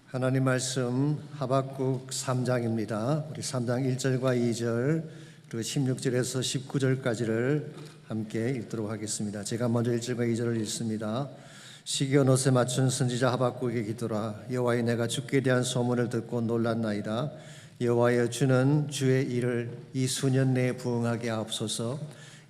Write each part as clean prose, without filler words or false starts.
하나님 말씀 하박국 3장입니다. 우리 3장 1절과 2절 그리고 16절에서 19절까지를 함께 읽도록 하겠습니다. 제가 먼저 1절과 2절을 읽습니다. 시기온 옷에 맞춘 선지자 하박국의 기도라. 여호와여, 내가 주께 대한 소문을 듣고 놀랐나이다. 여호와여, 주는 주의 일을 이 수년 내에 부응하게 하옵소서.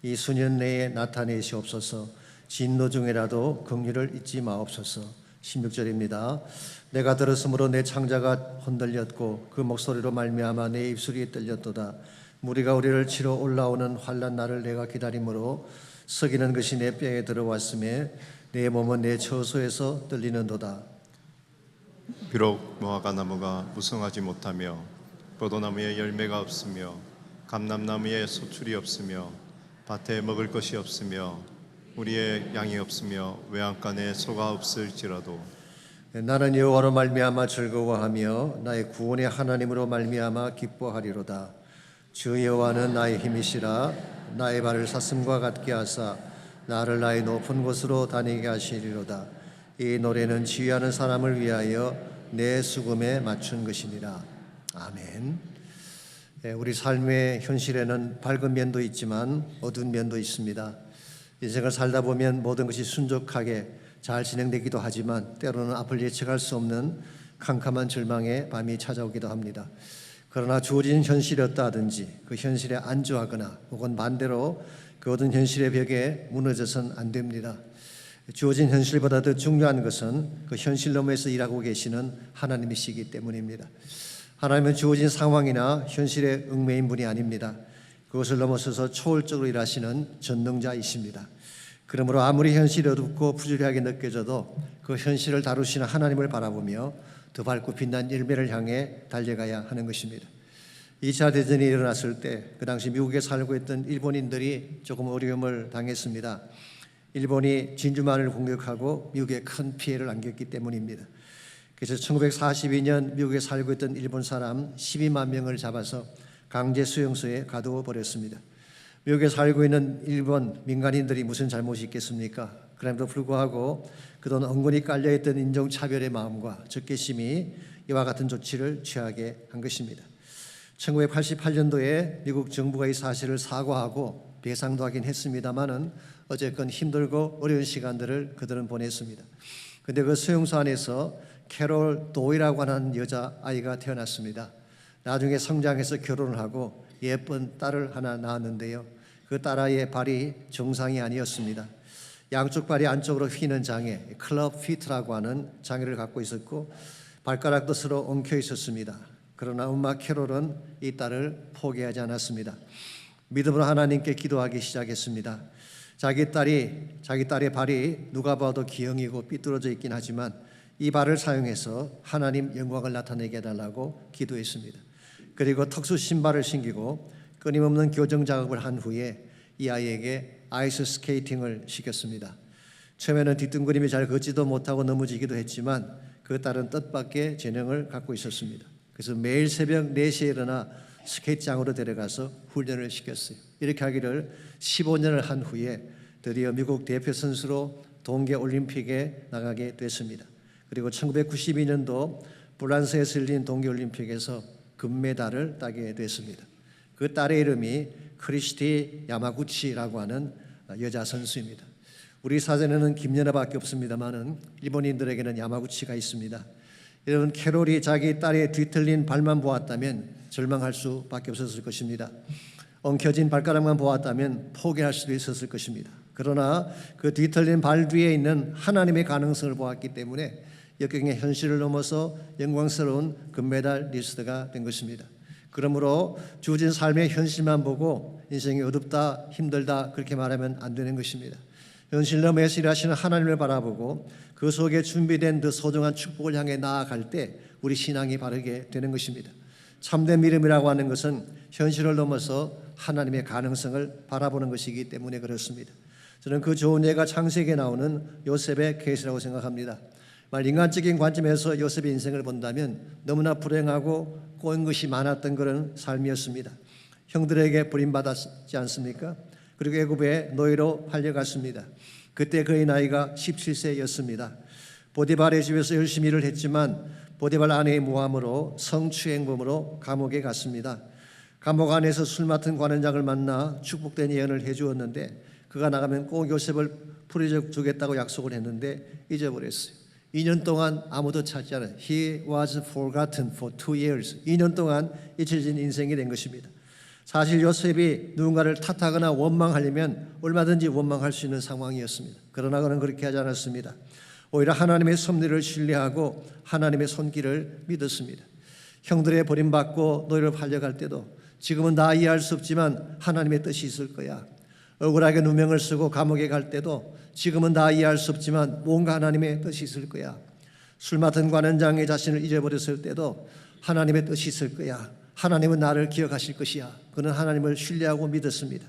이 수년 내에 나타내시옵소서. 진노 중에라도 긍휼을 잊지 마옵소서. 16절입니다. 내가 들었으므로 내 창자가 흔들렸고 그 목소리로 말미암아 내 입술이 떨렸도다. 무리가 우리를 치러 올라오는 환난 날을 내가 기다림으로 썩이는 것이 내 뼈에 들어왔음에 내 몸은 내 처소에서 떨리는도다. 비록 무화과 나무가 무성하지 못하며 포도나무에 열매가 없으며 감람나무에 소출이 없으며 밭에 먹을 것이 없으며 우리의 양이 없으며 외양간에 소가 없을지라도 나는 여호와로 말미암아 즐거워하며 나의 구원의 하나님으로 말미암아 기뻐하리로다. 주 여호와는 나의 힘이시라. 나의 발을 사슴과 같게 하사 나를 나의 높은 곳으로 다니게 하시리로다. 이 노래는 지휘하는 사람을 위하여 내 수금에 맞춘 것이니라. 아멘. 우리 삶의 현실에는 밝은 면도 있지만 어두운 면도 있습니다. 인생을 살다 보면 모든 것이 순적하게 잘 진행되기도 하지만 때로는 앞을 예측할 수 없는 캄캄한 절망의 밤이 찾아오기도 합니다. 그러나 주어진 현실이었다든지 그 현실에 안주하거나 혹은 반대로 그 어떤 현실의 벽에 무너져서는 안 됩니다. 주어진 현실보다 더 중요한 것은 그 현실 너머에서 일하고 계시는 하나님이시기 때문입니다. 하나님은 주어진 상황이나 현실에 얽매인 분이 아닙니다. 그것을 넘어서서 초월적으로 일하시는 전능자이십니다. 그러므로 아무리 현실이 어둡고 부주의하게 느껴져도 그 현실을 다루시는 하나님을 바라보며 더 밝고 빛난 열매를 향해 달려가야 하는 것입니다. 2차 대전이 일어났을 때 그 당시 미국에 살고 있던 일본인들이 조금 어려움을 당했습니다. 일본이 진주만을 공격하고 미국에 큰 피해를 안겼기 때문입니다. 그래서 1942년 미국에 살고 있던 일본 사람 12만 명을 잡아서 강제 수용소에 가두어 버렸습니다. 미국에 살고 있는 일본 민간인들이 무슨 잘못이 있겠습니까? 그럼에도 불구하고 그동안 엉거리 깔려있던 인종차별의 마음과 적개심이 이와 같은 조치를 취하게 한 것입니다. 1988년도에 미국 정부가 이 사실을 사과하고 배상도 하긴 했습니다마는 어쨌건 힘들고 어려운 시간들을 그들은 보냈습니다. 그런데 그 수용소 안에서 캐롤 도이라고 하는 여자아이가 태어났습니다. 나중에 성장해서 결혼을 하고 예쁜 딸을 하나 낳았는데요. 그 딸아이의 발이 정상이 아니었습니다. 양쪽 발이 안쪽으로 휘는 장애, 클럽 피트라고 하는 장애를 갖고 있었고 발가락도 서로 엉켜 있었습니다. 그러나 엄마 캐롤은 이 딸을 포기하지 않았습니다. 믿음으로 하나님께 기도하기 시작했습니다. 자기 딸의 발이 누가 봐도 기형이고 삐뚤어져 있긴 하지만 이 발을 사용해서 하나님 영광을 나타내게 해달라고 기도했습니다. 그리고 특수 신발을 신기고 끊임없는 교정 작업을 한 후에 이 아이에게 아이스 스케이팅을 시켰습니다. 처음에는 뒤뚱거림이 잘 걷지도 못하고 넘어지기도 했지만 그 딸은 뜻밖의 재능을 갖고 있었습니다. 그래서 매일 새벽 4시에 일어나 스케이트장으로 데려가서 훈련을 시켰어요. 이렇게 하기를 15년을 한 후에 드디어 미국 대표 선수로 동계올림픽에 나가게 됐습니다. 그리고 1992년도 프랑스에서 열린 동계올림픽에서 금메달을 따게 됐습니다. 그 딸의 이름이 크리스티 야마구치라고 하는 여자 선수입니다. 우리 사전에는 김연아밖에 없습니다만은 일본인들에게는 야마구치가 있습니다. 여러분, 캐롤이 자기 딸의 뒤틀린 발만 보았다면 절망할 수밖에 없었을 것입니다. 엉켜진 발가락만 보았다면 포기할 수도 있었을 것입니다. 그러나 그 뒤틀린 발 뒤에 있는 하나님의 가능성을 보았기 때문에 역경의 현실을 넘어서 영광스러운 금메달 리스트가 된 것입니다. 그러므로 주어진 삶의 현실만 보고 인생이 어둡다, 힘들다 그렇게 말하면 안 되는 것입니다. 현실 너머에서 일하시는 하나님을 바라보고 그 속에 준비된 더 소중한 축복을 향해 나아갈 때 우리 신앙이 바르게 되는 것입니다. 참된 믿음이라고 하는 것은 현실을 넘어서 하나님의 가능성을 바라보는 것이기 때문에 그렇습니다. 저는 그 좋은 예가 창세기에 나오는 요셉의 케이스라고 생각합니다. 인간적인 관점에서 요셉의 인생을 본다면 너무나 불행하고 꼬인 것이 많았던 그런 삶이었습니다. 형들에게 버림받았지 않습니까? 그리고 애굽의 노예로 팔려갔습니다. 그때 그의 나이가 17세였습니다. 보디발의 집에서 열심히 일을 했지만 보디발 아내의 모함으로 성추행범으로 감옥에 갔습니다. 감옥 안에서 술 맡은 관원장을 만나 축복된 예언을 해주었는데 그가 나가면 꼭 요셉을 풀어줘 주겠다고 약속을 했는데 잊어버렸어요. 2년 동안 아무도 찾지 않은 He was forgotten for 2 years. 2년 동안 잊혀진 인생이 된 것입니다. 사실 요셉이 누군가를 탓하거나 원망하려면 얼마든지 원망할 수 있는 상황이었습니다. 그러나 그는 그렇게 하지 않았습니다. 오히려 하나님의 섭리를 신뢰하고 하나님의 손길을 믿었습니다. 형들의 버림받고 노예로 팔려갈 때도 지금은 다 이해할 수 없지만 하나님의 뜻이 있을 거야. 억울하게 누명을 쓰고 감옥에 갈 때도 지금은 다 이해할 수 없지만 뭔가 하나님의 뜻이 있을 거야. 술 맡은 관원장의 자신을 잊어버렸을 때도 하나님의 뜻이 있을 거야. 하나님은 나를 기억하실 것이야. 그는 하나님을 신뢰하고 믿었습니다.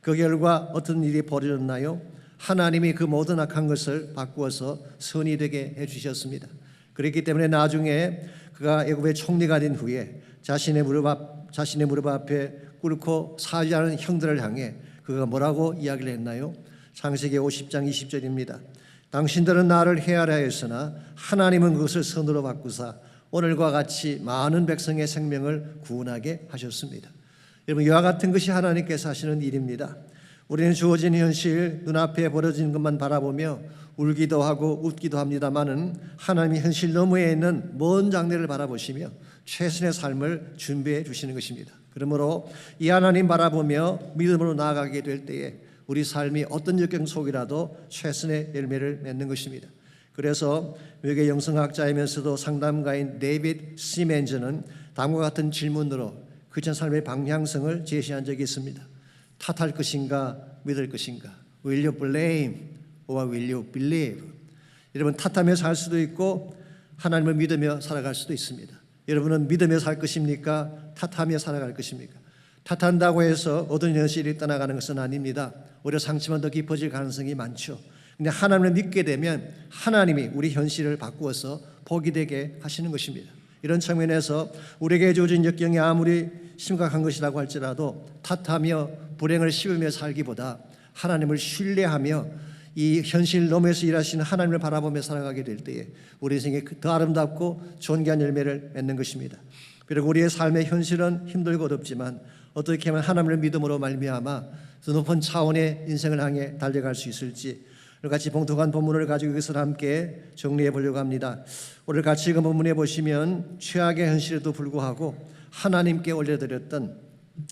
그 결과 어떤 일이 벌어졌나요? 하나님이 그 모든 악한 것을 바꾸어서 선이 되게 해주셨습니다. 그렇기 때문에 나중에 그가 애굽의 총리가 된 후에 자신의 무릎 앞에 꿇고 사죄하는 형들을 향해 그가 뭐라고 이야기를 했나요? 창세기 50장 20절입니다. 당신들은 나를 헤아려 했으나 하나님은 그것을 선으로 바꾸사 오늘과 같이 많은 백성의 생명을 구원하게 하셨습니다. 여러분, 이와 같은 것이 하나님께서 하시는 일입니다. 우리는 주어진 현실, 눈앞에 벌어진 것만 바라보며 울기도 하고 웃기도 합니다마는 하나님이 현실 너머에 있는 먼 장래를 바라보시며 최선의 삶을 준비해 주시는 것입니다. 그러므로 이 하나님 바라보며 믿음으로 나아가게 될 때에 우리 삶이 어떤 역경 속이라도 최선의 열매를 맺는 것입니다. 그래서 외계 영성학자이면서도 상담가인 데이빗 시멘즈는 다음과 같은 질문으로 그전 삶의 방향성을 제시한 적이 있습니다. 탓할 것인가 믿을 것인가? Will you blame or will you believe? 여러분, 탓하며 살 수도 있고 하나님을 믿으며 살아갈 수도 있습니다. 여러분은 믿으며 살 것입니까? 탓하며 살아갈 것입니까? 탓한다고 해서 어떤 현실이 떠나가는 것은 아닙니다. 오히려 상처만 더 깊어질 가능성이 많죠. 근데 하나님을 믿게 되면 하나님이 우리 현실을 바꾸어서 복이 되게 하시는 것입니다. 이런 측면에서 우리에게 주어진 역경이 아무리 심각한 것이라고 할지라도 탓하며 불행을 씹으며 살기보다 하나님을 신뢰하며 이 현실 너머에서 일하시는 하나님을 바라보며 살아가게 될 때에 우리 인생에 더 아름답고 존귀한 열매를 맺는 것입니다. 비록 우리의 삶의 현실은 힘들고 어렵지만 어떻게 하면 하나님을 믿음으로 말미암아 더 높은 차원의 인생을 향해 달려갈 수 있을지 같이 봉독한 본문을 가지고 이것을 함께 정리해 보려고 합니다. 오늘 같이 읽은 본문에 보시면 최악의 현실에도 불구하고 하나님께 올려드렸던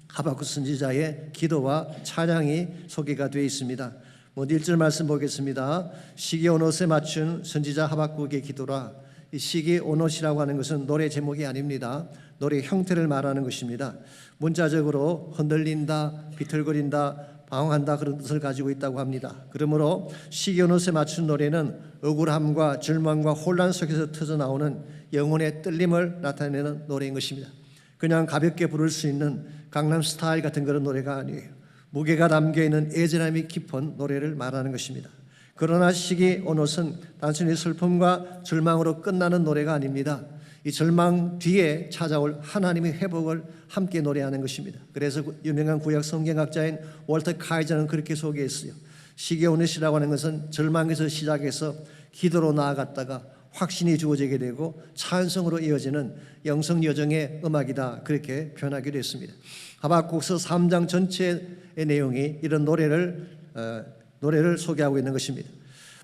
하박국 선지자의 기도와 찬양이 소개가 되어 있습니다. 먼저 1절 말씀 보겠습니다. 시기 오롯에 맞춘 선지자 하박국의 기도라. 이 시기 오롯이라고 하는 것은 노래 제목이 아닙니다. 노래 형태를 말하는 것입니다. 문자적으로 흔들린다, 비틀거린다, 방황한다 그런 뜻을 가지고 있다고 합니다. 그러므로 시기 오롯에 맞춘 노래는 억울함과 절망과 혼란 속에서 터져나오는 영혼의 떨림을 나타내는 노래인 것입니다. 그냥 가볍게 부를 수 있는 강남 스타일 같은 그런 노래가 아니에요. 무게가 담겨있는 애절함이 깊은 노래를 말하는 것입니다. 그러나 시기 오롯은 단순히 슬픔과 절망으로 끝나는 노래가 아닙니다. 이 절망 뒤에 찾아올 하나님의 회복을 함께 노래하는 것입니다. 그래서 유명한 구약 성경학자인 월터 카이저는 그렇게 소개했어요. 시기 오롯이라고 하는 것은 절망에서 시작해서 기도로 나아갔다가 확신이 주어지게 되고 찬송으로 이어지는 영성 여정의 음악이다, 그렇게 표현하기도 했습니다. 하박국서 3장 전체의 내용이 이런 노래를 소개하고 있는 것입니다.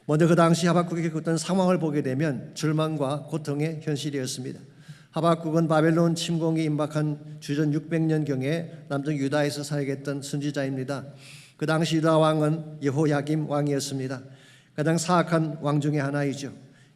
먼저 그 당시 하박국이 겪었던 상황을 보게 되면 절망과 고통의 현실이었습니다. 하박국은 바벨론 침공이 임박한 주전 600년경에 남쪽 유다에서 살아있던 선지자입니다. 그 당시 유다 왕은 여호야김 왕이었습니다. 가장 사악한 왕 중에 하나이죠.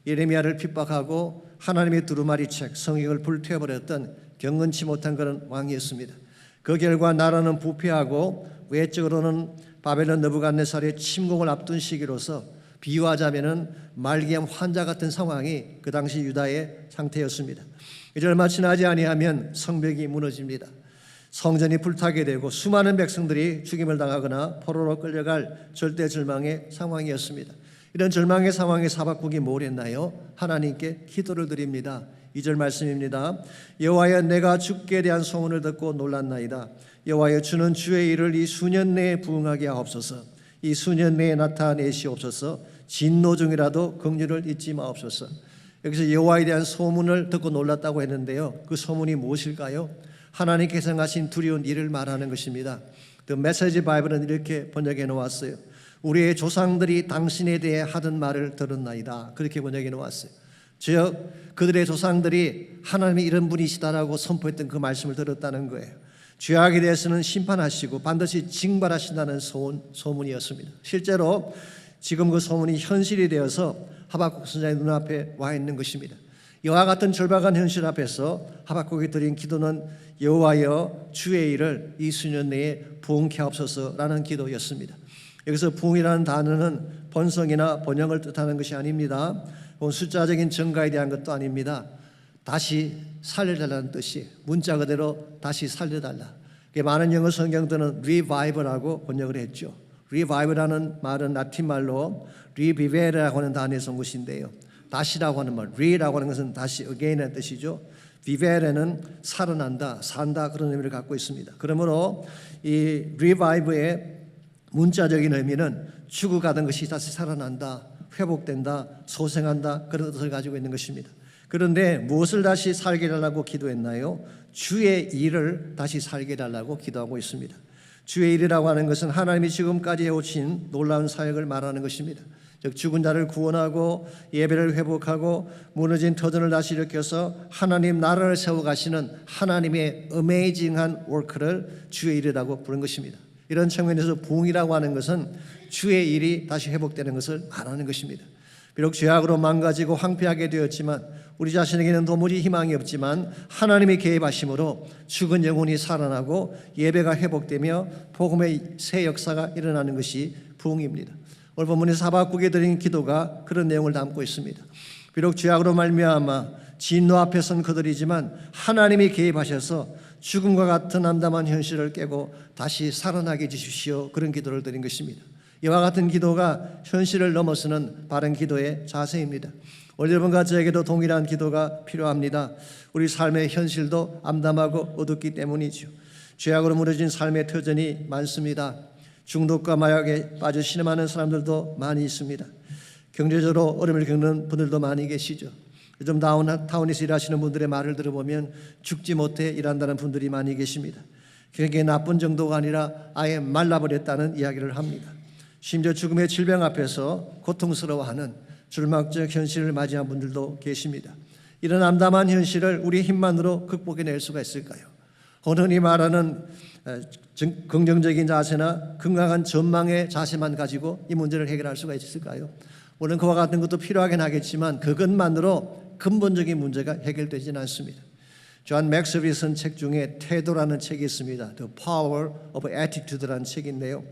예레미야를 핍박하고 하나님의 두루마리책 성경을 불태워버렸던 경건치 못한 그런 왕이었습니다. 그 결과 나라는 부패하고 외적으로는 바벨론 느부갓네살의 침공을 앞둔 시기로서 비유하자면은 말기암 환자 같은 상황이 그 당시 유다의 상태였습니다. 이제 얼마 지나지 아니하면 성벽이 무너집니다. 성전이 불타게 되고 수많은 백성들이 죽임을 당하거나 포로로 끌려갈 절대 절망의 상황이었습니다. 이런 절망의 상황에서 하박국이 뭘 했나요? 하나님께 기도를 드립니다. 2절 말씀입니다. 여호와여, 내가 주께 대한 소문을 듣고 놀랐나이다. 여호와여, 주는 주의 일을 이 수년 내에 부응하게 하옵소서. 이 수년 내에 나타내시옵소서. 진노 중이라도 긍휼을 잊지 마옵소서. 여기서 여호와에 대한 소문을 듣고 놀랐다고 했는데요. 그 소문이 무엇일까요? 하나님께서 하신 두려운 일을 말하는 것입니다. The Message Bible은 이렇게 번역해 놓았어요. 우리의 조상들이 당신에 대해 하던 말을 들었나이다. 그렇게 번역해 놓았어요. 즉 그들의 조상들이 하나님이 이런 분이시다라고 선포했던 그 말씀을 들었다는 거예요. 죄악에 대해서는 심판하시고 반드시 징벌하신다는 소문이었습니다. 실제로 지금 그 소문이 현실이 되어서 하박국 선지자의 눈앞에 와 있는 것입니다. 이와 같은 절박한 현실 앞에서 하박국이 드린 기도는 여호와여 주의 일을 이 수년 내에 부응케 하옵소서라는 기도였습니다. 여기서 부응이라는 단어는 번성이나 번영을 뜻하는 것이 아닙니다. 숫자적인 증가에 대한 것도 아닙니다. 다시 살려달라는 뜻이 문자 그대로 다시 살려달라. 많은 영어 성경들은 revive라고 번역을 했죠. revive라는 말은 라틴 말로 revive라고 하는 단어에서 온 것인데요. 다시라고 하는 말, re라고 하는 것은 다시 again의 뜻이죠. vivere는 살아난다, 산다 그런 의미를 갖고 있습니다. 그러므로 이 revive의 문자적인 의미는 죽어가던 것이 다시 살아난다, 회복된다, 소생한다 그런 뜻을 가지고 있는 것입니다. 그런데 무엇을 다시 살게 해달라고 기도했나요? 주의 일을 다시 살게 해달라고 기도하고 있습니다. 주의 일이라고 하는 것은 하나님이 지금까지 해오신 놀라운 사역을 말하는 것입니다. 즉 죽은 자를 구원하고 예배를 회복하고 무너진 터전을 다시 일으켜서 하나님 나라를 세워가시는 하나님의 어메이징한 워크를 주의 일이라고 부른 것입니다. 이런 측면에서 부흥이라고 하는 것은 주의 일이 다시 회복되는 것을 말하는 것입니다. 비록 죄악으로 망가지고 황폐하게 되었지만 우리 자신에게는 도무지 희망이 없지만 하나님의 개입하심으로 죽은 영혼이 살아나고 예배가 회복되며 복음의 새 역사가 일어나는 것이 부흥입니다. 오늘 본문에서 하박국에 드린 기도가 그런 내용을 담고 있습니다. 비록 죄악으로 말미암아 진노 앞에 선 그들이지만 하나님이 개입하셔서 죽음과 같은 암담한 현실을 깨고 다시 살아나게 해주십시오. 그런 기도를 드린 것입니다. 이와 같은 기도가 현실을 넘어서는 바른 기도의 자세입니다. 오늘 여러분과 저에게도 동일한 기도가 필요합니다. 우리 삶의 현실도 암담하고 어둡기 때문이죠. 죄악으로 무너진 삶의 터전이 많습니다. 중독과 마약에 빠져 신음하는 사람들도 많이 있습니다. 경제적으로 어려움을 겪는 분들도 많이 계시죠. 요즘 다운타운에서 일하시는 분들의 말을 들어보면 죽지 못해 일한다는 분들이 많이 계십니다. 그게 나쁜 정도가 아니라 아예 말라버렸다는 이야기를 합니다. 심지어 죽음의 질병 앞에서 고통스러워하는 절망적 현실을 맞이한 분들도 계십니다. 이런 암담한 현실을 우리 힘만으로 극복해낼 수가 있을까요? 흔히 말하는 긍정적인 자세나 건강한 전망의 자세만 가지고 이 문제를 해결할 수가 있을까요? 물론 그와 같은 것도 필요하긴 하겠지만 그것만으로 근본적인 문제가 해결되지는 않습니다. 존 맥스웰이 쓴 책 중에 태도라는 책이 있습니다. The Power of Attitude라는 책인데요.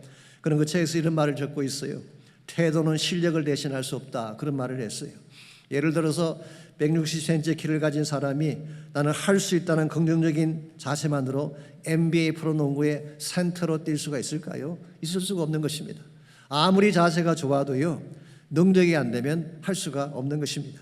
그런 그 책에서 이런 말을 적고 있어요. 태도는 실력을 대신할 수 없다. 그런 말을 했어요. 예를 들어서 160cm 키를 가진 사람이 나는 할 수 있다는 긍정적인 자세만으로 NBA 프로농구의 센터로 뛸 수가 있을까요? 있을 수가 없는 것입니다. 아무리 자세가 좋아도요, 능력이 안 되면 할 수가 없는 것입니다.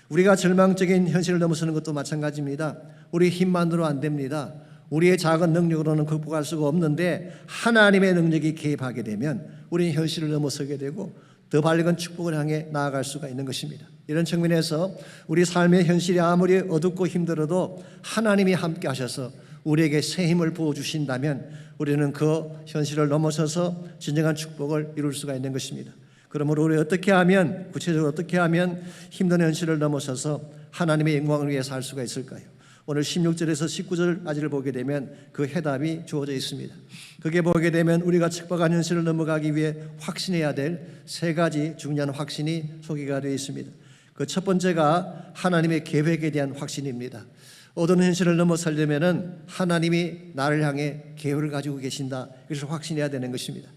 우리가 절망적인 현실을 넘어서는 것도 마찬가지입니다. 우리 힘만으로 안 됩니다. 우리의 작은 능력으로는 극복할 수가 없는데 하나님의 능력이 개입하게 되면 우리는 현실을 넘어서게 되고 더 밝은 축복을 향해 나아갈 수가 있는 것입니다. 이런 측면에서 우리 삶의 현실이 아무리 어둡고 힘들어도 하나님이 함께 하셔서 우리에게 새 힘을 부어주신다면 우리는 그 현실을 넘어서서 진정한 축복을 이룰 수가 있는 것입니다. 그러므로 우리 어떻게 하면 구체적으로 어떻게 하면 힘든 현실을 넘어서서 하나님의 영광을 위해 살 수가 있을까요? 오늘 16절에서 19절까지를 보게 되면 그 해답이 주어져 있습니다. 그게 보게 되면 우리가 척박한 현실을 넘어가기 위해 확신해야 될 세 가지 중요한 확신이 소개가 되어 있습니다. 그 첫 번째가 하나님의 계획에 대한 확신입니다. 어두운 현실을 넘어서려면 하나님이 나를 향해 계획을 가지고 계신다. 그래서 확신해야 되는 것입니다.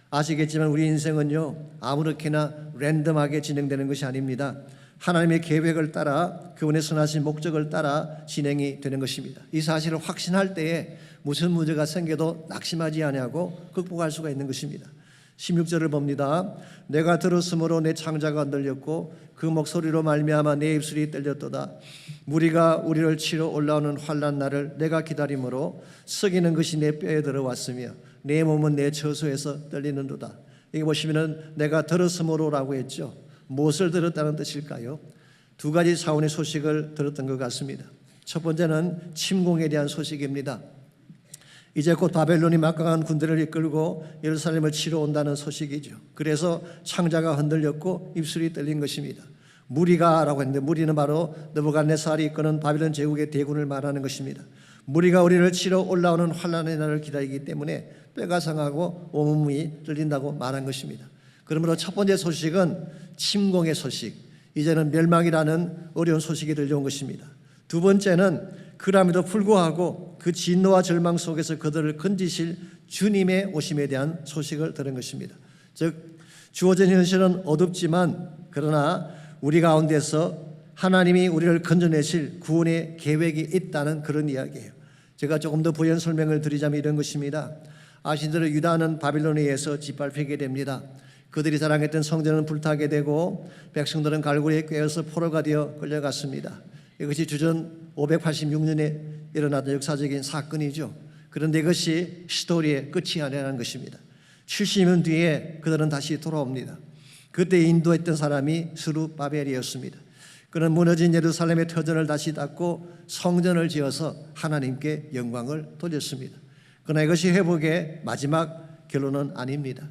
아시겠지만 우리 인생은요 아무렇게나 랜덤하게 진행되는 것이 아닙니다. 하나님의 계획을 따라 그분의 선하신 목적을 따라 진행이 되는 것입니다. 이 사실을 확신할 때에 무슨 문제가 생겨도 낙심하지 아니하고 극복할 수가 있는 것입니다. 16절을 봅니다. 내가 들었으므로 내 창자가 흔들렸고 그 목소리로 말미암아 내 입술이 떨렸도다. 무리가 우리를 치러 올라오는 환난 날을 내가 기다림으로 썩이는 것이 내 뼈에 들어왔으며 내 몸은 내 처소에서 떨리는도다. 여기 보시면은 내가 들었으므로라고 했죠. 무엇을 들었다는 뜻일까요? 두 가지 차원의 소식을 들었던 것 같습니다. 첫 번째는 침공에 대한 소식입니다. 이제 곧 바벨론이 막강한 군대를 이끌고 예루살렘을 치러 온다는 소식이죠. 그래서 창자가 흔들렸고 입술이 떨린 것입니다. 무리가라고 했는데 무리는 바로 느부갓네살이 이끄는 바벨론 제국의 대군을 말하는 것입니다. 무리가 우리를 치러 올라오는 환난의 날을 기다리기 때문에 뼈가 상하고 온몸이 떨린다고 말한 것입니다. 그러므로 첫 번째 소식은 침공의 소식, 이제는 멸망이라는 어려운 소식이 들려온 것입니다. 두 번째는 그럼에도 불구하고 그 진노와 절망 속에서 그들을 건지실 주님의 오심에 대한 소식을 들은 것입니다. 즉 주어진 현실은 어둡지만 그러나 우리 가운데서 하나님이 우리를 건져내실 구원의 계획이 있다는 그런 이야기예요. 제가 조금 더 부연 설명을 드리자면 이런 것입니다. 아신 대로 유다는 바빌론에 의해서 짓밟히게 됩니다. 그들이 자랑했던 성전은 불타게 되고 백성들은 갈고리에 꿰어서 포로가 되어 끌려갔습니다. 이것이 주전 586년에 일어났던 역사적인 사건이죠. 그런데 이것이 스토리의 끝이 아니라는 것입니다. 70년 뒤에 그들은 다시 돌아옵니다. 그때 인도했던 사람이 스룹바벨이었습니다. 그는 무너진 예루살렘의 터전을 다시 닦고 성전을 지어서 하나님께 영광을 돌렸습니다. 그러나 이것이 회복의 마지막 결론은 아닙니다.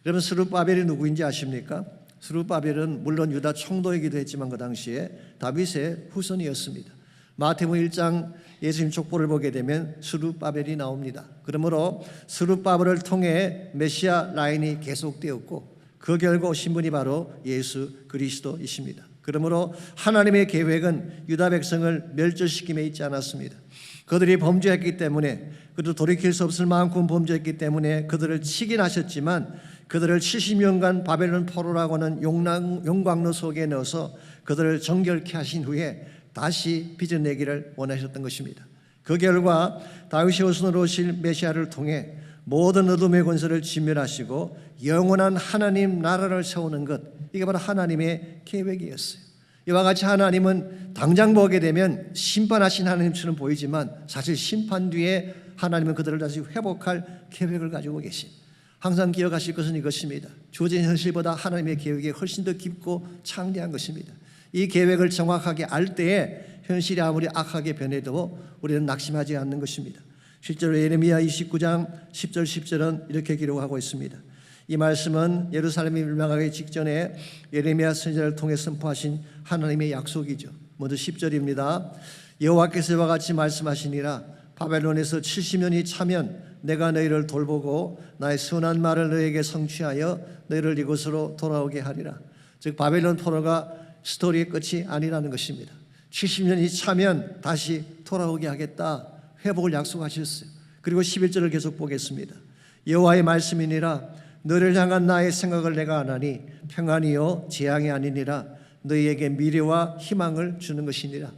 여러분 스룹바벨이 누구인지 아십니까? 스룹바벨은 물론 유다 총독이기도 했지만 그 당시에 다윗의 후손이었습니다. 마태복음 1장 예수님 족보를 보게 되면 스룹바벨이 나옵니다. 그러므로 스룹바벨을 통해 메시아 라인이 계속되었고 그 결과 오신 분이 바로 예수 그리스도이십니다. 그러므로 하나님의 계획은 유다 백성을 멸절시킴에 있지 않았습니다. 그들이 범죄했기 때문에 그들도 돌이킬 수 없을 만큼 범죄했기 때문에 그들을 치긴 하셨지만 그들을 70년간 바벨론 포로라고 하는 용광로 속에 넣어서 그들을 정결케 하신 후에 다시 빚어내기를 원하셨던 것입니다. 그 결과 다윗의 후손으로 오실 메시아를 통해 모든 어둠의 권세를 진멸하시고 영원한 하나님 나라를 세우는 것, 이게 바로 하나님의 계획이었어요. 이와 같이 하나님은 당장 보게 되면 심판하신 하나님처럼 보이지만 사실 심판 뒤에 하나님은 그들을 다시 회복할 계획을 가지고 계신, 항상 기억하실 것은 이것입니다. 주어진 현실보다 하나님의 계획이 훨씬 더 깊고 창대한 것입니다. 이 계획을 정확하게 알 때에 현실이 아무리 악하게 변해도 우리는 낙심하지 않는 것입니다. 실제로 예레미야 29장 10절 10절은 이렇게 기록하고 있습니다. 이 말씀은 예루살렘이 멸망하기 직전에 예레미야 선지자를 통해 선포하신 하나님의 약속이죠. 먼저 10절입니다. 여호와께서 이와 같이 말씀하시니라. 바벨론에서 70년이 차면 내가 너희를 돌보고 나의 선한 말을 너희에게 성취하여 너희를 이곳으로 돌아오게 하리라. 즉 바벨론 포로가 스토리의 끝이 아니라는 것입니다. 70년이 차면 다시 돌아오게 하겠다. 회복을 약속하셨어요. 그리고 11절을 계속 보겠습니다. 여호와의 말씀이니라. 너를 향한 나의 생각을 내가 아나니 평안이요 재앙이 아니니라. 너희에게 미래와 희망을 주는 것이니라.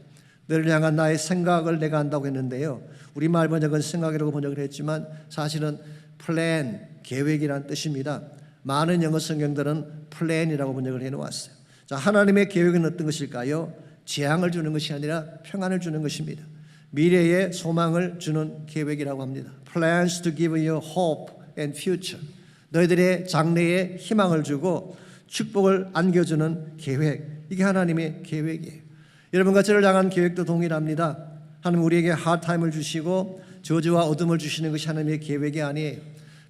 너를 향한 나의 생각을 내가 안다고 했는데요, 우리말 번역은 생각이라고 번역을 했지만 사실은 플랜, 계획이라는 뜻입니다. 많은 영어 성경들은 플랜이라고 번역을 해놓았어요. 자, 하나님의 계획은 어떤 것일까요? 재앙을 주는 것이 아니라 평안을 주는 것입니다. 미래의 소망을 주는 계획이라고 합니다. Plans to give you hope and future. 너희들의 장래에 희망을 주고 축복을 안겨주는 계획. 이게 하나님의 계획이에요. 여러분과 저를 향한 계획도 동일합니다. 하나님 우리에게 하드타임을 주시고 저주와 어둠을 주시는 것이 하나님의 계획이 아니에요.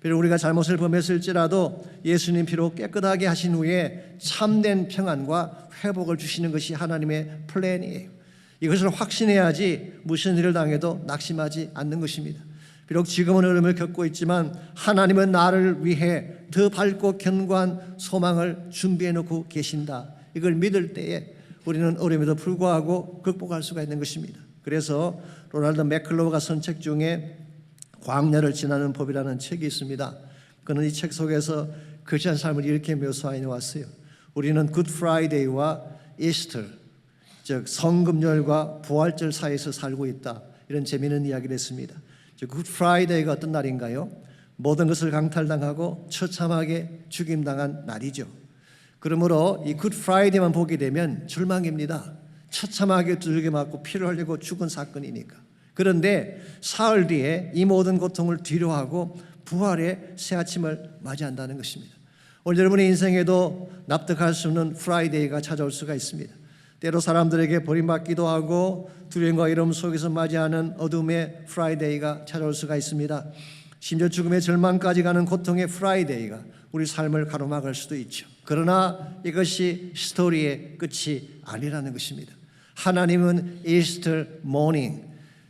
비록 우리가 잘못을 범했을지라도 예수님 피로 깨끗하게 하신 후에 참된 평안과 회복을 주시는 것이 하나님의 플랜이에요. 이것을 확신해야지 무슨 일을 당해도 낙심하지 않는 것입니다. 비록 지금은 어려움을 겪고 있지만 하나님은 나를 위해 더 밝고 견고한 소망을 준비해 놓고 계신다. 이걸 믿을 때에 우리는 어려움에도 불구하고 극복할 수가 있는 것입니다. 그래서 로널드 맥클로우가 쓴 책 중에 광야를 지나는 법이라는 책이 있습니다. 그는 이 책 속에서 크리스천 삶을 이렇게 묘사해 놓았어요. 우리는 굿 프라이데이와 이스터, 즉 성금요일과 부활절 사이에서 살고 있다. 이런 재미있는 이야기를 했습니다. 굿 프라이데이가 어떤 날인가요? 모든 것을 강탈당하고 처참하게 죽임당한 날이죠. 그러므로 이 굿 프라이데이만 보게 되면 절망입니다. 처참하게 두들겨 맞고 피를 흘리고 죽은 사건이니까. 그런데 사흘 뒤에 이 모든 고통을 뒤로하고 부활의 새 아침을 맞이한다는 것입니다. 오늘 여러분의 인생에도 납득할 수 없는 프라이데이가 찾아올 수가 있습니다. 때로 사람들에게 버림받기도 하고 두려움과 이름 속에서 맞이하는 어둠의 프라이데이가 찾아올 수가 있습니다. 심지어 죽음의 절망까지 가는 고통의 프라이데이가 우리 삶을 가로막을 수도 있죠. 그러나 이것이 스토리의 끝이 아니라는 것입니다. 하나님은 이스터 모닝,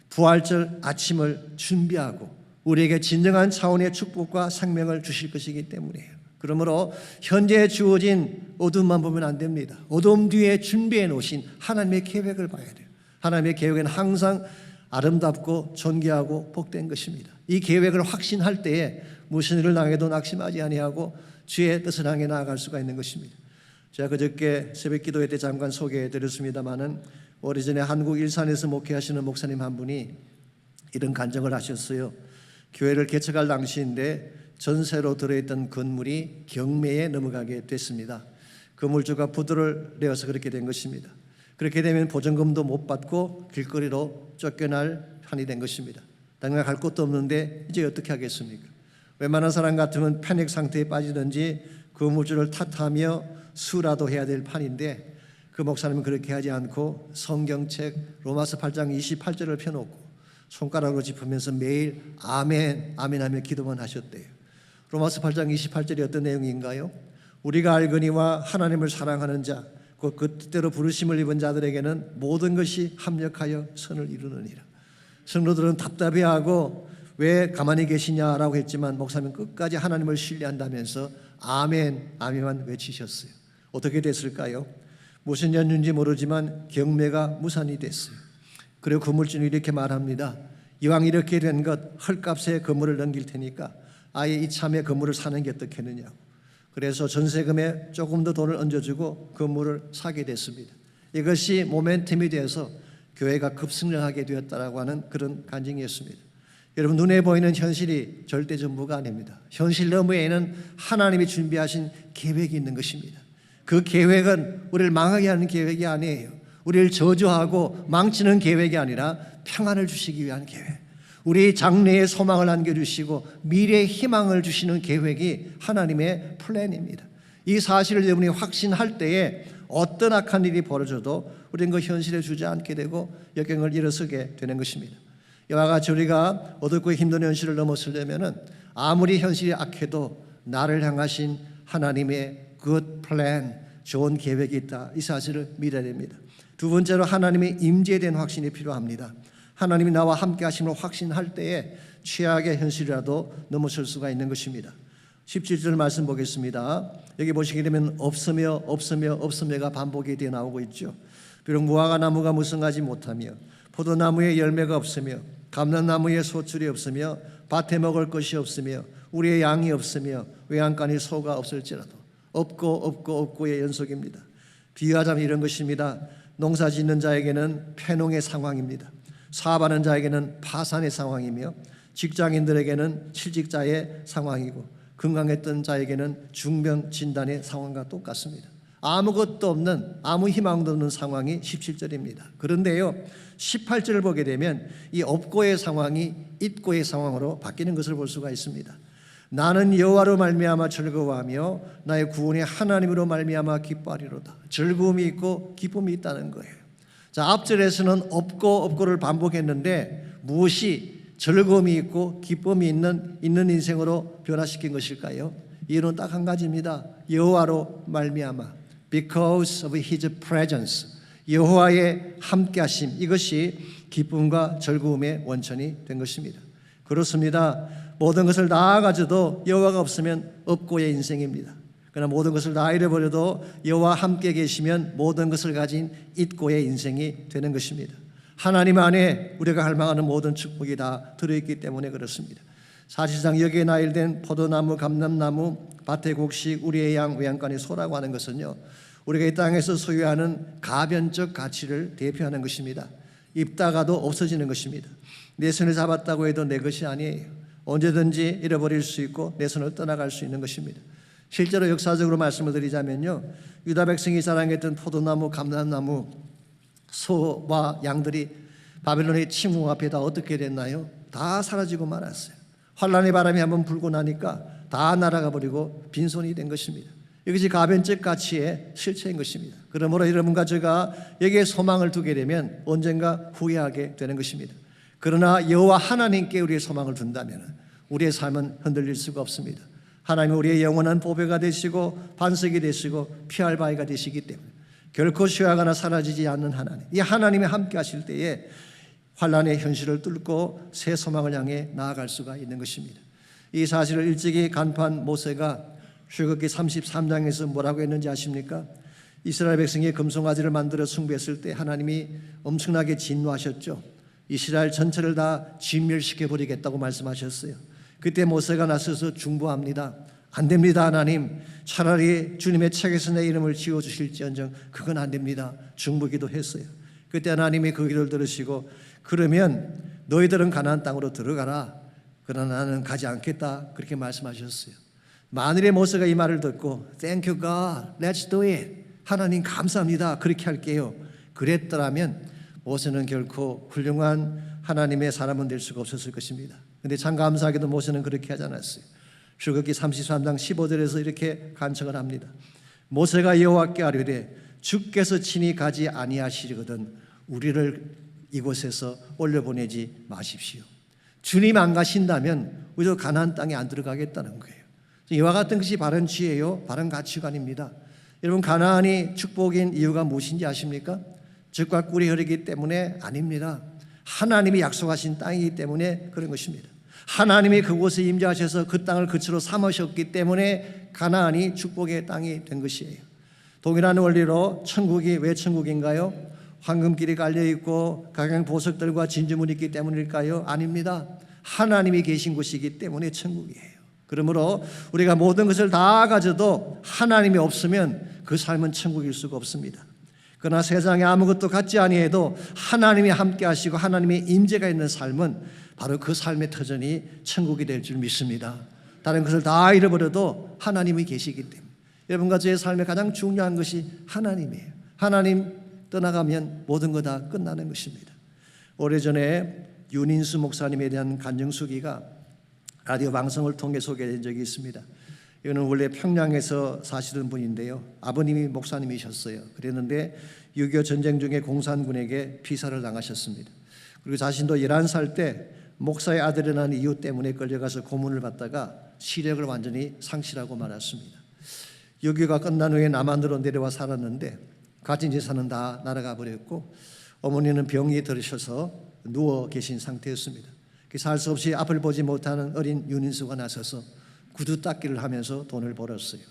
부활절 아침을 준비하고 우리에게 진정한 차원의 축복과 생명을 주실 것이기 때문이에요. 그러므로 현재 주어진 어둠만 보면 안 됩니다. 어둠 뒤에 준비해 놓으신 하나님의 계획을 봐야 돼요. 하나님의 계획은 항상 아름답고 존귀하고 복된 것입니다. 이 계획을 확신할 때에 무슨 일을 당해도 낙심하지 아니하고 주의 뜻을 향해 나아갈 수가 있는 것입니다. 제가 그저께 새벽 기도회 때 잠깐 소개해 드렸습니다마는 오래전에 한국 일산에서 목회하시는 목사님 한 분이 이런 간증을 하셨어요. 교회를 개척할 당시인데 전세로 들어있던 건물이 경매에 넘어가게 됐습니다. 건물주가 부도를 내어서 그렇게 된 것입니다. 그렇게 되면 보증금도 못 받고 길거리로 쫓겨날 판이 된 것입니다. 당장 갈 곳도 없는데 이제 어떻게 하겠습니까? 웬만한 사람 같으면 패닉 상태에 빠지든지 건물주를 탓하며 수라도 해야 될 판인데 그 목사님은 그렇게 하지 않고 성경책 로마서 8장 28절을 펴놓고 손가락으로 짚으면서 매일 아멘 아멘 하며 기도만 하셨대요. 로마서 8장 28절이 어떤 내용인가요? 우리가 알거니와 하나님을 사랑하는 자 곧 그 뜻대로 부르심을 입은 자들에게는 모든 것이 합력하여 선을 이루느니라. 성도들은 답답해하고 왜 가만히 계시냐라고 했지만 목사님은 끝까지 하나님을 신뢰한다면서 아멘 아멘만 외치셨어요. 어떻게 됐을까요? 무슨 연유인지 모르지만 경매가 무산이 됐어요. 그리고 건물주는 이렇게 말합니다. 이왕 이렇게 된 것 헐값에 건물을 넘길 테니까 아예 이참에 건물을 사는 게 어떻겠느냐고. 그래서 전세금에 조금 더 돈을 얹어주고 건물을 사게 됐습니다. 이것이 모멘텀이 되어서 교회가 급성장하게 되었다라고 하는 그런 간증이었습니다. 여러분, 눈에 보이는 현실이 절대 전부가 아닙니다. 현실 너머에는 하나님이 준비하신 계획이 있는 것입니다. 그 계획은 우리를 망하게 하는 계획이 아니에요. 우리를 저주하고 망치는 계획이 아니라 평안을 주시기 위한 계획, 우리 장래에 소망을 안겨주시고 미래의 희망을 주시는 계획이 하나님의 플랜입니다. 이 사실을 여러분이 확신할 때에 어떤 악한 일이 벌어져도 우리는 그 현실에 주저앉게 되고 역경을 일어서게 되는 것입니다. 이와 같이 우리가 어둡고 힘든 현실을 넘어서려면 아무리 현실이 악해도 나를 향하신 하나님의 good plan, 좋은 계획이 있다, 이 사실을 믿어야 됩니다. 두 번째로 하나님의 임재에 대한 확신이 필요합니다. 하나님이 나와 함께 하심을 확신할 때에 최악의 현실이라도 넘어설 수가 있는 것입니다. 17절 말씀 보겠습니다. 여기 보시게 되면 없으며 없으며 없으며가 반복이 되어 나오고 있죠. 비록 무화과 나무가 무성하지 못하며 포도나무에 열매가 없으며 감람나무에 소출이 없으며 밭에 먹을 것이 없으며 우리의 양이 없으며 외양간에 소가 없을지라도 없고의 연속입니다. 비유하자면 이런 것입니다. 농사 짓는 자에게는 패농의 상황입니다. 사업하는 자에게는 파산의 상황이며 직장인들에게는 실직자의 상황이고 건강했던 자에게는 중병 진단의 상황과 똑같습니다. 아무것도 없는, 아무 희망도 없는 상황이 17절입니다. 그런데요, 18절을 보게 되면 이 없고의 상황이 있고의 상황으로 바뀌는 것을 볼 수가 있습니다. 나는 여호와로 말미암아 즐거워하며 나의 구원의 하나님으로 말미암아 기뻐하리로다. 즐거움이 있고 기쁨이 있다는 거예요. 자, 앞절에서는 없고를 반복했는데 무엇이 즐거움이 있고 기쁨이 있는 인생으로 변화시킨 것일까요? 이유는 딱 한 가지입니다. 여호와로 말미암아, because of His presence, 여호와의 함께하심, 이것이 기쁨과 즐거움의 원천이 된 것입니다. 그렇습니다. 모든 것을 다 가져도 여호와가 없으면 없고의 인생입니다. 그러나 모든 것을 다 잃어버려도 여호와 함께 계시면 모든 것을 가진 있고의 인생이 되는 것입니다. 하나님 안에 우리가 갈망하는 모든 축복이 다 들어있기 때문에 그렇습니다. 사실상 여기에 나열된 포도나무, 감람나무, 밭의 곡식, 우리의 양, 외양간의 소라고 하는 것은요, 우리가 이 땅에서 소유하는 가변적 가치를 대표하는 것입니다. 입다가도 없어지는 것입니다. 내 손을 잡았다고 해도 내 것이 아니에요. 언제든지 잃어버릴 수 있고 내 손을 떠나갈 수 있는 것입니다. 실제로 역사적으로 말씀을 드리자면요, 유다 백성이 자랑했던 포도나무, 감람나무, 소와 양들이 바벨론의 침공 앞에 다 어떻게 됐나요? 다 사라지고 말았어요. 환란의 바람이 한번 불고 나니까 다 날아가 버리고 빈손이 된 것입니다. 이것이 가변적 가치의 실체인 것입니다. 그러므로 여러분과 제가 여기에 소망을 두게 되면 언젠가 후회하게 되는 것입니다. 그러나 여호와 하나님께 우리의 소망을 둔다면 우리의 삶은 흔들릴 수가 없습니다. 하나님은 우리의 영원한 보배가 되시고 반석이 되시고 피할 바위가 되시기 때문에 결코 쉬어가나 사라지지 않는 하나님, 이 하나님이 함께 하실 때에 환난의 현실을 뚫고 새 소망을 향해 나아갈 수가 있는 것입니다. 이 사실을 일찍이 간파한 모세가 출애굽기 33장에서 뭐라고 했는지 아십니까? 이스라엘 백성이 금송아지를 만들어 숭배했을 때 하나님이 엄청나게 진노하셨죠. 이스라엘 전체를 다 진멸시켜버리겠다고 말씀하셨어요. 그때 모세가 나서서 중보합니다. 안 됩니다, 하나님. 차라리 주님의 책에서 내 이름을 지워주실지언정 그건 안 됩니다. 중보기도 했어요. 그때 하나님이 그 기도를 들으시고 그러면 너희들은 가나안 땅으로 들어가라. 그러나 나는 가지 않겠다. 그렇게 말씀하셨어요. 만일에 모세가 이 말을 듣고 Thank you God, let's do it. 하나님 감사합니다. 그렇게 할게요. 그랬더라면 모세는 결코 훌륭한 하나님의 사람은 될 수가 없었을 것입니다. 그런데 참 감사하게도 모세는 그렇게 하지 않았어요. 출애굽기 33장 15절에서 이렇게 간청을 합니다. 모세가 여호와께 아뢰되 주께서 친히 가지 아니하시거든 우리를 이곳에서 올려보내지 마십시오. 주님 안 가신다면 우리도 가나안 땅에 안 들어가겠다는 거예요. 이와 같은 것이 바른 지혜요, 바른 가치관입니다. 여러분, 가나안이 축복인 이유가 무엇인지 아십니까? 젖과 꿀이 흐르기 때문에 아닙니다. 하나님이 약속하신 땅이기 때문에 그런 것입니다. 하나님이 그곳에 임재하셔서 그 땅을 그치로 삼으셨기 때문에 가나안이 축복의 땅이 된 것이에요. 동일한 원리로 천국이 왜 천국인가요? 황금길이 깔려있고 각양 보석들과 진주문이 있기 때문일까요? 아닙니다. 하나님이 계신 곳이기 때문에 천국이에요. 그러므로 우리가 모든 것을 다 가져도 하나님이 없으면 그 삶은 천국일 수가 없습니다. 그러나 세상에 아무것도 갖지 아니해도 하나님이 함께 하시고 하나님의 임재가 있는 삶은 바로 그 삶의 터전이 천국이 될 줄 믿습니다. 다른 것을 다 잃어버려도 하나님이 계시기 때문에 여러분과 저의 삶에 가장 중요한 것이 하나님이에요. 하나님 떠나가면 모든 거 다 끝나는 것입니다. 오래전에 윤인수 목사님에 대한 간증수기가 라디오 방송을 통해 소개된 적이 있습니다. 이거는 원래 평양에서 사시던 분인데요. 아버님이 목사님이셨어요. 그랬는데 6.25 전쟁 중에 공산군에게 피살을 당하셨습니다. 그리고 자신도 11살 때 목사의 아들이라는 이유 때문에 끌려가서 고문을 받다가 시력을 완전히 상실하고 말았습니다. 6.25가 끝난 후에 남한으로 내려와 살았는데 가진 재산은 다 날아가 버렸고 어머니는 병이 들으셔서 누워 계신 상태였습니다. 살 수 없이 앞을 보지 못하는 어린 윤인수가 나서서 구두 닦기를 하면서 돈을 벌었어요.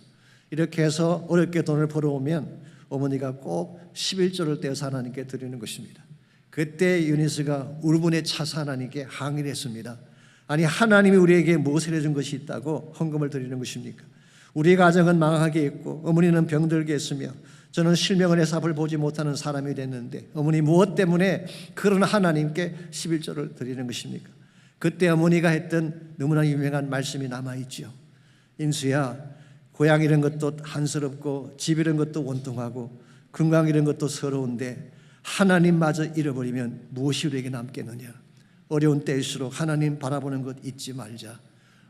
이렇게 해서 어렵게 돈을 벌어오면 어머니가 꼭 11조를 떼어서 하나님께 드리는 것입니다. 그때 윤인수가 울분에 차서 하나님께 항의를 했습니다. 아니, 하나님이 우리에게 무엇을 해준 것이 있다고 헌금을 드리는 것입니까? 우리 가정은 망하게 했고 어머니는 병들게 했으며 저는 실명을 해서 앞을 보지 못하는 사람이 됐는데 어머니 무엇 때문에 그런 하나님께 11조를 드리는 것입니까? 그때 어머니가 했던 너무나 유명한 말씀이 남아있죠. 인수야, 고향 이런 것도 한스럽고 집 이런 것도 원통하고 건강 이런 것도 서러운데 하나님마저 잃어버리면 무엇이 우리에게 남겠느냐. 어려운 때일수록 하나님 바라보는 것 잊지 말자.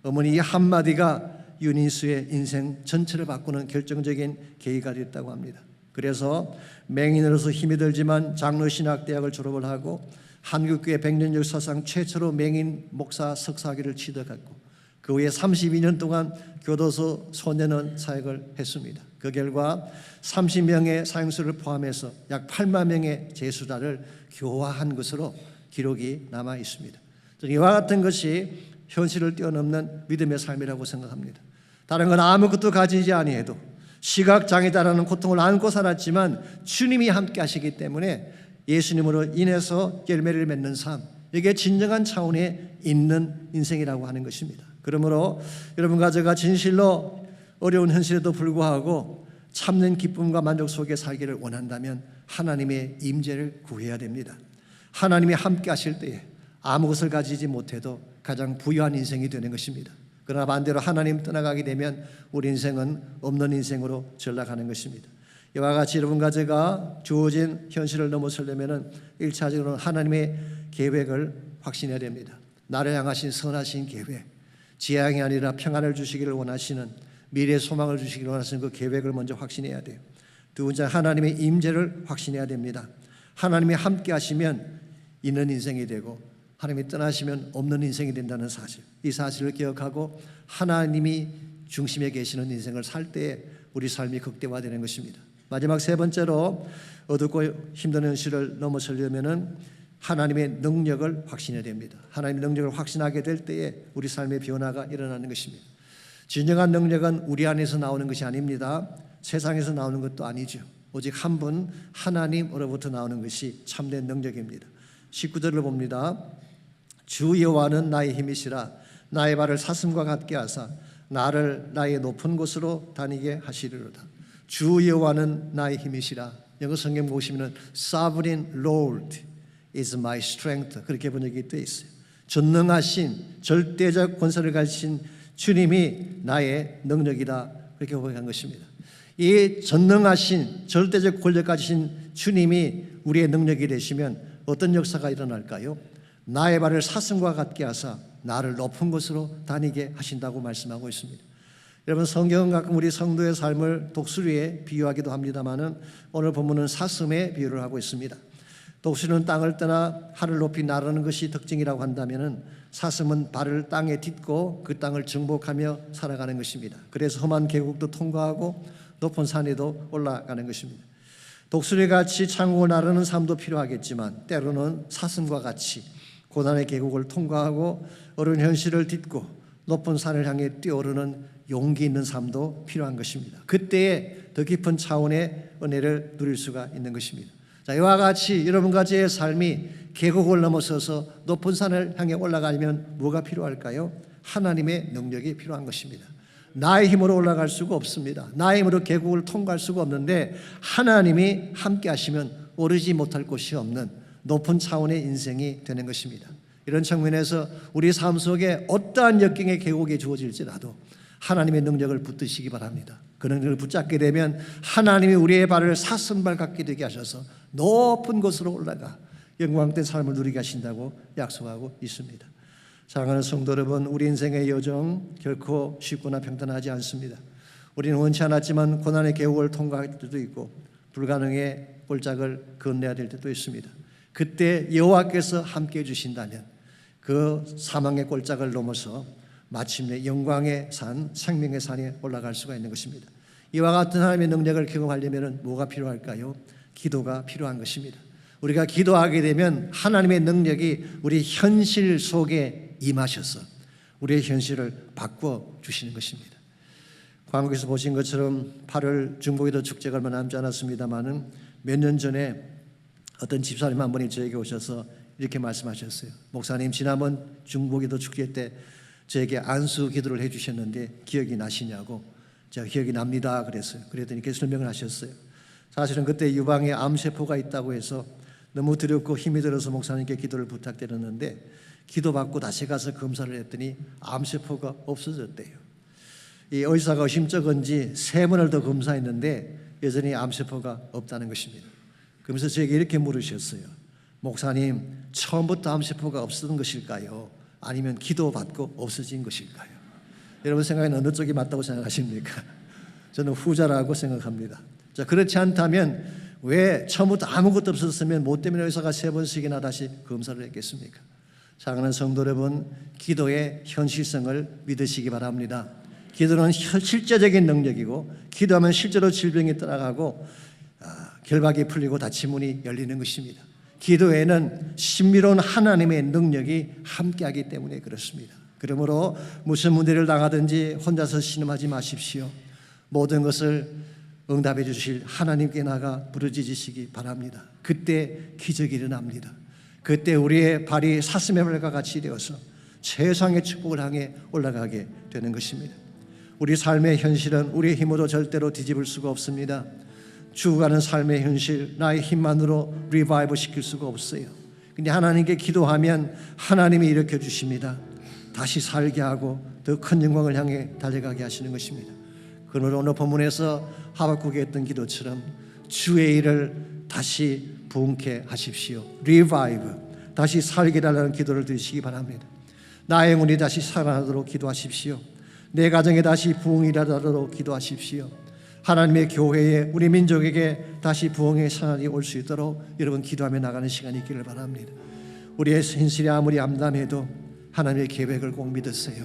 어머니 이 한마디가 윤인수의 인생 전체를 바꾸는 결정적인 계기가 됐다고 합니다. 그래서 맹인으로서 힘이 들지만 장로신학대학을 졸업을 하고 한국교회 100년 역사상 최초로 맹인 목사 석사학위를 취득했고 그 후에 32년 동안 교도소 소년원 사역을 했습니다. 그 결과 30명의 사형수를 포함해서 약 8만 명의 재수자를 교화한 것으로 기록이 남아 있습니다. 이와 같은 것이 현실을 뛰어넘는 믿음의 삶이라고 생각합니다. 다른 건 아무것도 가지지 아니해도 시각장애다라는 고통을 안고 살았지만 주님이 함께 하시기 때문에 예수님으로 인해서 열매를 맺는 삶, 이게 진정한 차원에 있는 인생이라고 하는 것입니다. 그러므로 여러분과 제가 진실로 어려운 현실에도 불구하고 참는 기쁨과 만족 속에 살기를 원한다면 하나님의 임재를 구해야 됩니다. 하나님이 함께 하실 때에 아무 것을 가지지 못해도 가장 부유한 인생이 되는 것입니다. 그러나 반대로 하나님 떠나가게 되면 우리 인생은 없는 인생으로 전락하는 것입니다. 이와 같이 여러분과 제가 주어진 현실을 넘어서려면 1차적으로 하나님의 계획을 확신해야 됩니다. 나를 향하신 선하신 계획, 재앙이 아니라 평안을 주시기를 원하시는 미래의 소망을 주시기를 원하시는 그 계획을 먼저 확신해야 돼요. 두 번째, 하나님의 임재를 확신해야 됩니다. 하나님이 함께 하시면 있는 인생이 되고 하나님이 떠나시면 없는 인생이 된다는 사실, 이 사실을 기억하고 하나님이 중심에 계시는 인생을 살 때에 우리 삶이 극대화되는 것입니다. 마지막 세 번째로, 어둡고 힘든 현실을 넘어서려면은 하나님의 능력을 확신해야 됩니다. 하나님의 능력을 확신하게 될 때에 우리 삶의 변화가 일어나는 것입니다. 진정한 능력은 우리 안에서 나오는 것이 아닙니다. 세상에서 나오는 것도 아니죠. 오직 한 분 하나님으로부터 나오는 것이 참된 능력입니다. 19절을 봅니다. 주 여호와는 나의 힘이시라. 나의 발을 사슴과 같게 하사 나를 나의 높은 곳으로 다니게 하시리로다. 주 여호와는 나의 힘이시라. 영어 성경 보시면 Sovereign Lord is my strength, 그렇게 번역이 되어 있어요. 전능하신 절대적 권세를 가지신 주님이 나의 능력이다, 그렇게 고백한 것입니다. 이 전능하신 절대적 권력 가지신 주님이 우리의 능력이 되시면 어떤 역사가 일어날까요? 나의 발을 사슴과 같게 하사 나를 높은 곳으로 다니게 하신다고 말씀하고 있습니다. 여러분, 성경은 가끔 우리 성도의 삶을 독수리에 비유하기도 합니다마는 오늘 본문은 사슴에 비유를 하고 있습니다. 독수리는 땅을 떠나 하늘 높이 나르는 것이 특징이라고 한다면 사슴은 발을 땅에 딛고 그 땅을 정복하며 살아가는 것입니다. 그래서 험한 계곡도 통과하고 높은 산에도 올라가는 것입니다. 독수리같이 창공을 나르는 삶도 필요하겠지만 때로는 사슴과 같이 고난의 계곡을 통과하고 어려운 현실을 딛고 높은 산을 향해 뛰어오르는 용기 있는 삶도 필요한 것입니다. 그때에 더 깊은 차원의 은혜를 누릴 수가 있는 것입니다. 자, 이와 같이 여러분과 저의 삶이 계곡을 넘어서서 높은 산을 향해 올라가려면 뭐가 필요할까요? 하나님의 능력이 필요한 것입니다. 나의 힘으로 올라갈 수가 없습니다. 나의 힘으로 계곡을 통과할 수가 없는데 하나님이 함께 하시면 오르지 못할 곳이 없는 높은 차원의 인생이 되는 것입니다. 이런 측면에서 우리 삶 속에 어떠한 역경의 계곡이 주어질지라도 하나님의 능력을 붙드시기 바랍니다. 그 능력을 붙잡게 되면 하나님이 우리의 발을 사슴발 같게 되게 하셔서 높은 곳으로 올라가 영광된 삶을 누리게 하신다고 약속하고 있습니다. 사랑하는 성도 여러분, 우리 인생의 여정 결코 쉽거나 평탄하지 않습니다. 우리는 원치 않았지만 고난의 계곡을 통과할 때도 있고 불가능의 골짜기를 건너야 될 때도 있습니다. 그때 여호와께서 함께해 주신다면 그 사망의 골짜기를 넘어서 마침내 영광의 산, 생명의 산에 올라갈 수가 있는 것입니다. 이와 같은 하나님의 능력을 경험하려면 뭐가 필요할까요? 기도가 필요한 것입니다. 우리가 기도하게 되면 하나님의 능력이 우리 현실 속에 임하셔서 우리의 현실을 바꿔 주시는 것입니다. 광고에서 보신 것처럼 8월 중보기도 축제가 얼마 남지 않았습니다마는 몇 년 전에 어떤 집사님 한 분이 저에게 오셔서 이렇게 말씀하셨어요. 목사님, 지난번 중보기도 축제 때 저에게 안수 기도를 해주셨는데 기억이 나시냐고. 제가 기억이 납니다 그랬어요. 그랬더니 이렇게 설명을 하셨어요. 사실은 그때 유방에 암세포가 있다고 해서 너무 두렵고 힘이 들어서 목사님께 기도를 부탁드렸는데 기도받고 다시 가서 검사를 했더니 암세포가 없어졌대요. 이 의사가 의심쩍은지 3번을 더 검사했는데 여전히 암세포가 없다는 것입니다. 그러면서 저에게 이렇게 물으셨어요. 목사님, 처음부터 암세포가 없었던 것일까요? 아니면 기도받고 없어진 것일까요? 여러분 생각에는 어느 쪽이 맞다고 생각하십니까? 저는 후자라고 생각합니다. 자, 그렇지 않다면 왜 처음부터 아무것도 없었으면 뭐 때문에 의사가 3번씩이나 다시 검사를 했겠습니까? 사랑하는 성도 여러분, 기도의 현실성을 믿으시기 바랍니다. 기도는 실제적인 능력이고 기도하면 실제로 질병이 떠나가고 결박이 풀리고 닫힌 문이 열리는 것입니다. 기도에는 신비로운 하나님의 능력이 함께하기 때문에 그렇습니다. 그러므로 무슨 문제를 당하든지 혼자서 신음하지 마십시오. 모든 것을 응답해 주실 하나님께 나가 부르짖으시기 바랍니다. 그때 기적이 일어납니다. 그때 우리의 발이 사슴의 발과 같이 되어서 최상의 축복을 향해 올라가게 되는 것입니다. 우리 삶의 현실은 우리의 힘으로 절대로 뒤집을 수가 없습니다. 죽어가는 삶의 현실, 나의 힘만으로 리바이브 시킬 수가 없어요. 근데 하나님께 기도하면 하나님이 일으켜 주십니다. 다시 살게 하고 더 큰 영광을 향해 달려가게 하시는 것입니다. 그러므로 오늘 본문에서 하박국에 했던 기도처럼 주의 일을 다시 부흥케 하십시오. 리바이브, 다시 살게 달라는 기도를 드리시기 바랍니다. 나의 영혼이 다시 살아나도록 기도하십시오. 내 가정에 다시 부흥이라도 기도하십시오. 하나님의 교회에 우리 민족에게 다시 부흥의 선언이 올 수 있도록 여러분 기도하며 나가는 시간이 있기를 바랍니다. 우리의 현실이 아무리 암담해도 하나님의 계획을 꼭 믿으세요.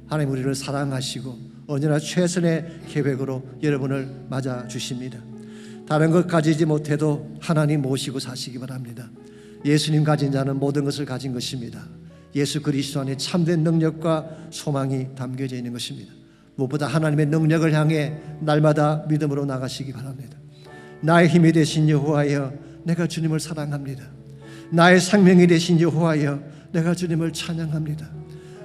하나님 우리를 사랑하시고 언제나 최선의 계획으로 여러분을 맞아 주십니다. 다른 것 가지지 못해도 하나님 모시고 사시기 바랍니다. 예수님 가진 자는 모든 것을 가진 것입니다. 예수 그리스도 안에 참된 능력과 소망이 담겨져 있는 것입니다. 무엇보다 하나님의 능력을 향해 날마다 믿음으로 나가시기 바랍니다. 나의 힘이 되신 여호와여, 내가 주님을 사랑합니다. 나의 생명이 되신 여호와여, 내가 주님을 찬양합니다.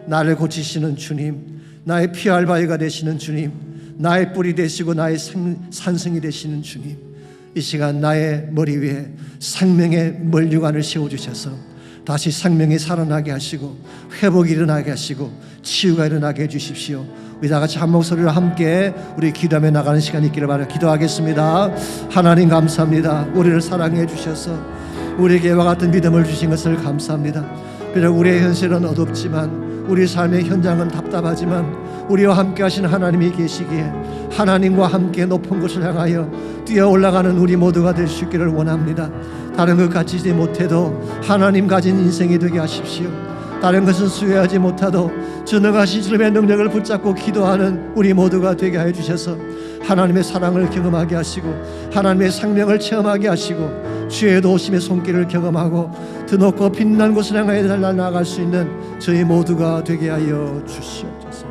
나를 고치시는 주님, 나의 피할 바위가 되시는 주님, 나의 뿔이 되시고 나의 산성이 되시는 주님, 이 시간 나의 머리 위에 생명의 멀류관을 세워주셔서 다시 생명이 살아나게 하시고 회복이 일어나게 하시고 치유가 일어나게 해주십시오. 우리 다 같이 한 목소리로 함께 우리 기도하며 나가는 시간이 있기를 바랍니다. 기도하겠습니다. 하나님 감사합니다. 우리를 사랑해 주셔서 우리에게 이와 같은 믿음을 주신 것을 감사합니다. 비록 우리의 현실은 어둡지만 우리 삶의 현장은 답답하지만 우리와 함께 하신 하나님이 계시기에 하나님과 함께 높은 곳을 향하여 뛰어 올라가는 우리 모두가 될 수 있기를 원합니다. 다른 것 가지지 못해도 하나님 가진 인생이 되게 하십시오. 다른 것은 수여하지 못하도 전능하신 주님의 능력을 붙잡고 기도하는 우리 모두가 되게 하여 주셔서 하나님의 사랑을 경험하게 하시고 하나님의 생명을 체험하게 하시고 주의 도우심의 손길을 경험하고 드높고 빛난 곳을 향하여 나아갈 수 있는 저희 모두가 되게 하여 주시옵소서.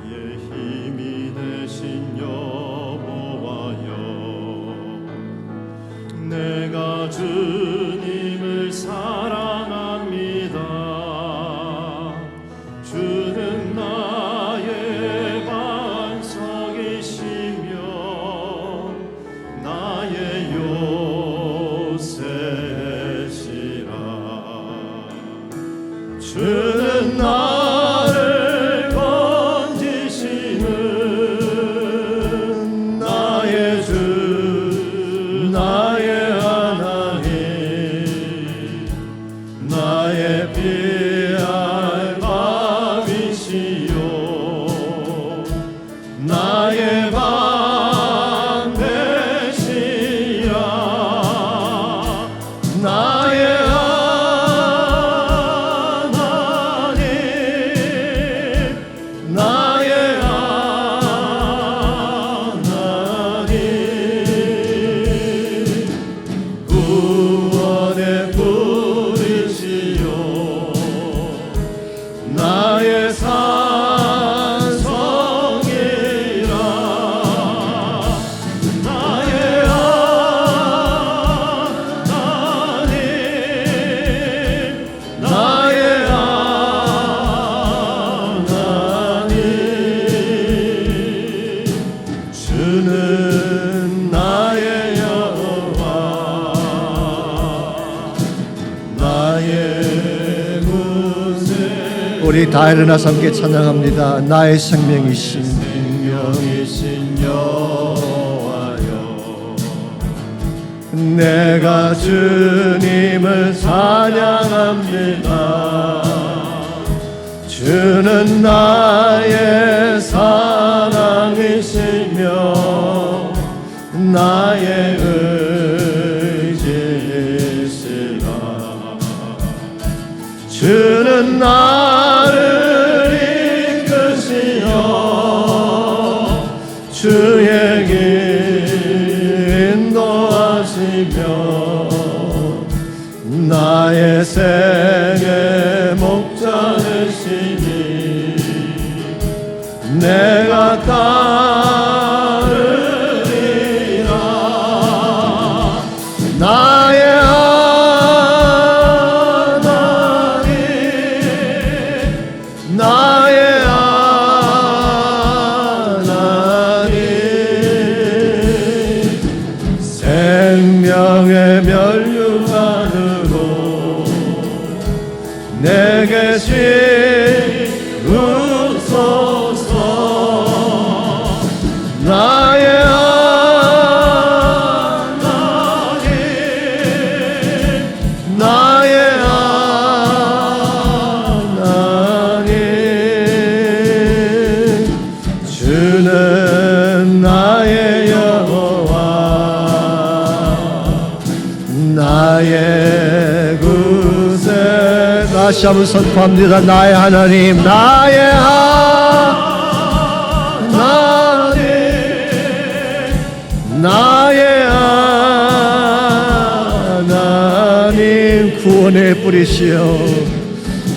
나의 힘이 되신 여호와여, 내가 주님을 사랑합니다. 주는 나의 반석이시며 나의 요새시라. 주는 나를 건지시는 나의 주, 나의 하나님, 나의 피할 밤이시요 나의 방 되시라. 나의 하나님, 나의 하나님, 구원의 뿌리시요 나의 산성이라. 나의 하나님, 나의 하나님, 주는 나의 여호와, 나의 구세. 우리 다 일어나서 함께 찬양합니다. 나의 생명이신 생명이신 여호와여, 내가 주님을 찬양합니다. 주는 나의 사랑이시며 나의 의지시라. 주는 나를 이끄시어 주의 길 인도하시며 나의 생의 목자 되시니 내가 따르리라. 나의 하나님, 나의 하나님, 생명의 면류관으로 내게 지우소서. 나의 구세. 다시 한번 선포합니다. 나의 하나님, 나의 하나님, 나의 하나님, 구원의 뿌리시여,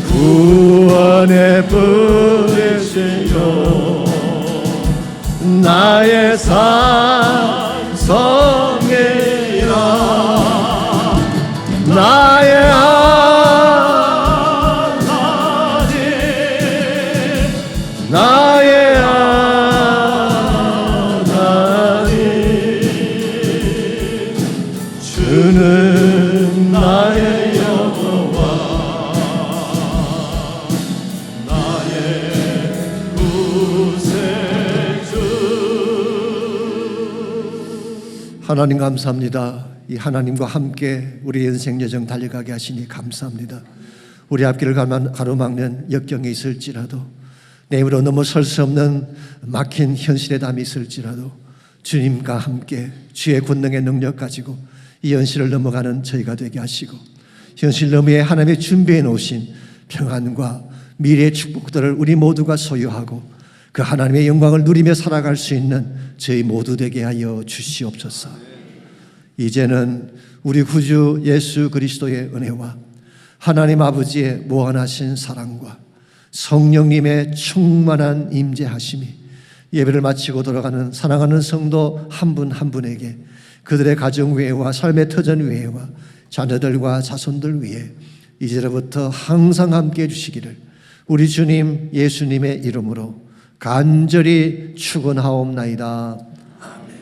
구원의 뿌리시여, 나의 산성이라. 나의 하나님, 나의 하나님, 주는 나의 여호와, 나의 구세주. 하나님 감사합니다. 이 하나님과 함께 우리 인생 여정 달려가게 하시니 감사합니다. 우리 앞길을 가로막는 역경이 있을지라도, 내 힘으로 넘어설 수 없는 막힌 현실의 담이 있을지라도 주님과 함께 주의 권능의 능력 가지고 이 현실을 넘어가는 저희가 되게 하시고, 현실 너머에 하나님의 준비해 놓으신 평안과 미래의 축복들을 우리 모두가 소유하고 그 하나님의 영광을 누리며 살아갈 수 있는 저희 모두 되게 하여 주시옵소서. 이제는 우리 구주 예수 그리스도의 은혜와 하나님 아버지의 무한하신 사랑과 성령님의 충만한 임재하심이 예배를 마치고 돌아가는 사랑하는 성도 한 분 한 분에게, 그들의 가정 위에와 삶의 터전 위에와 자녀들과 자손들 위에 이제로부터 항상 함께 해주시기를 우리 주님 예수님의 이름으로 간절히 축원하옵나이다.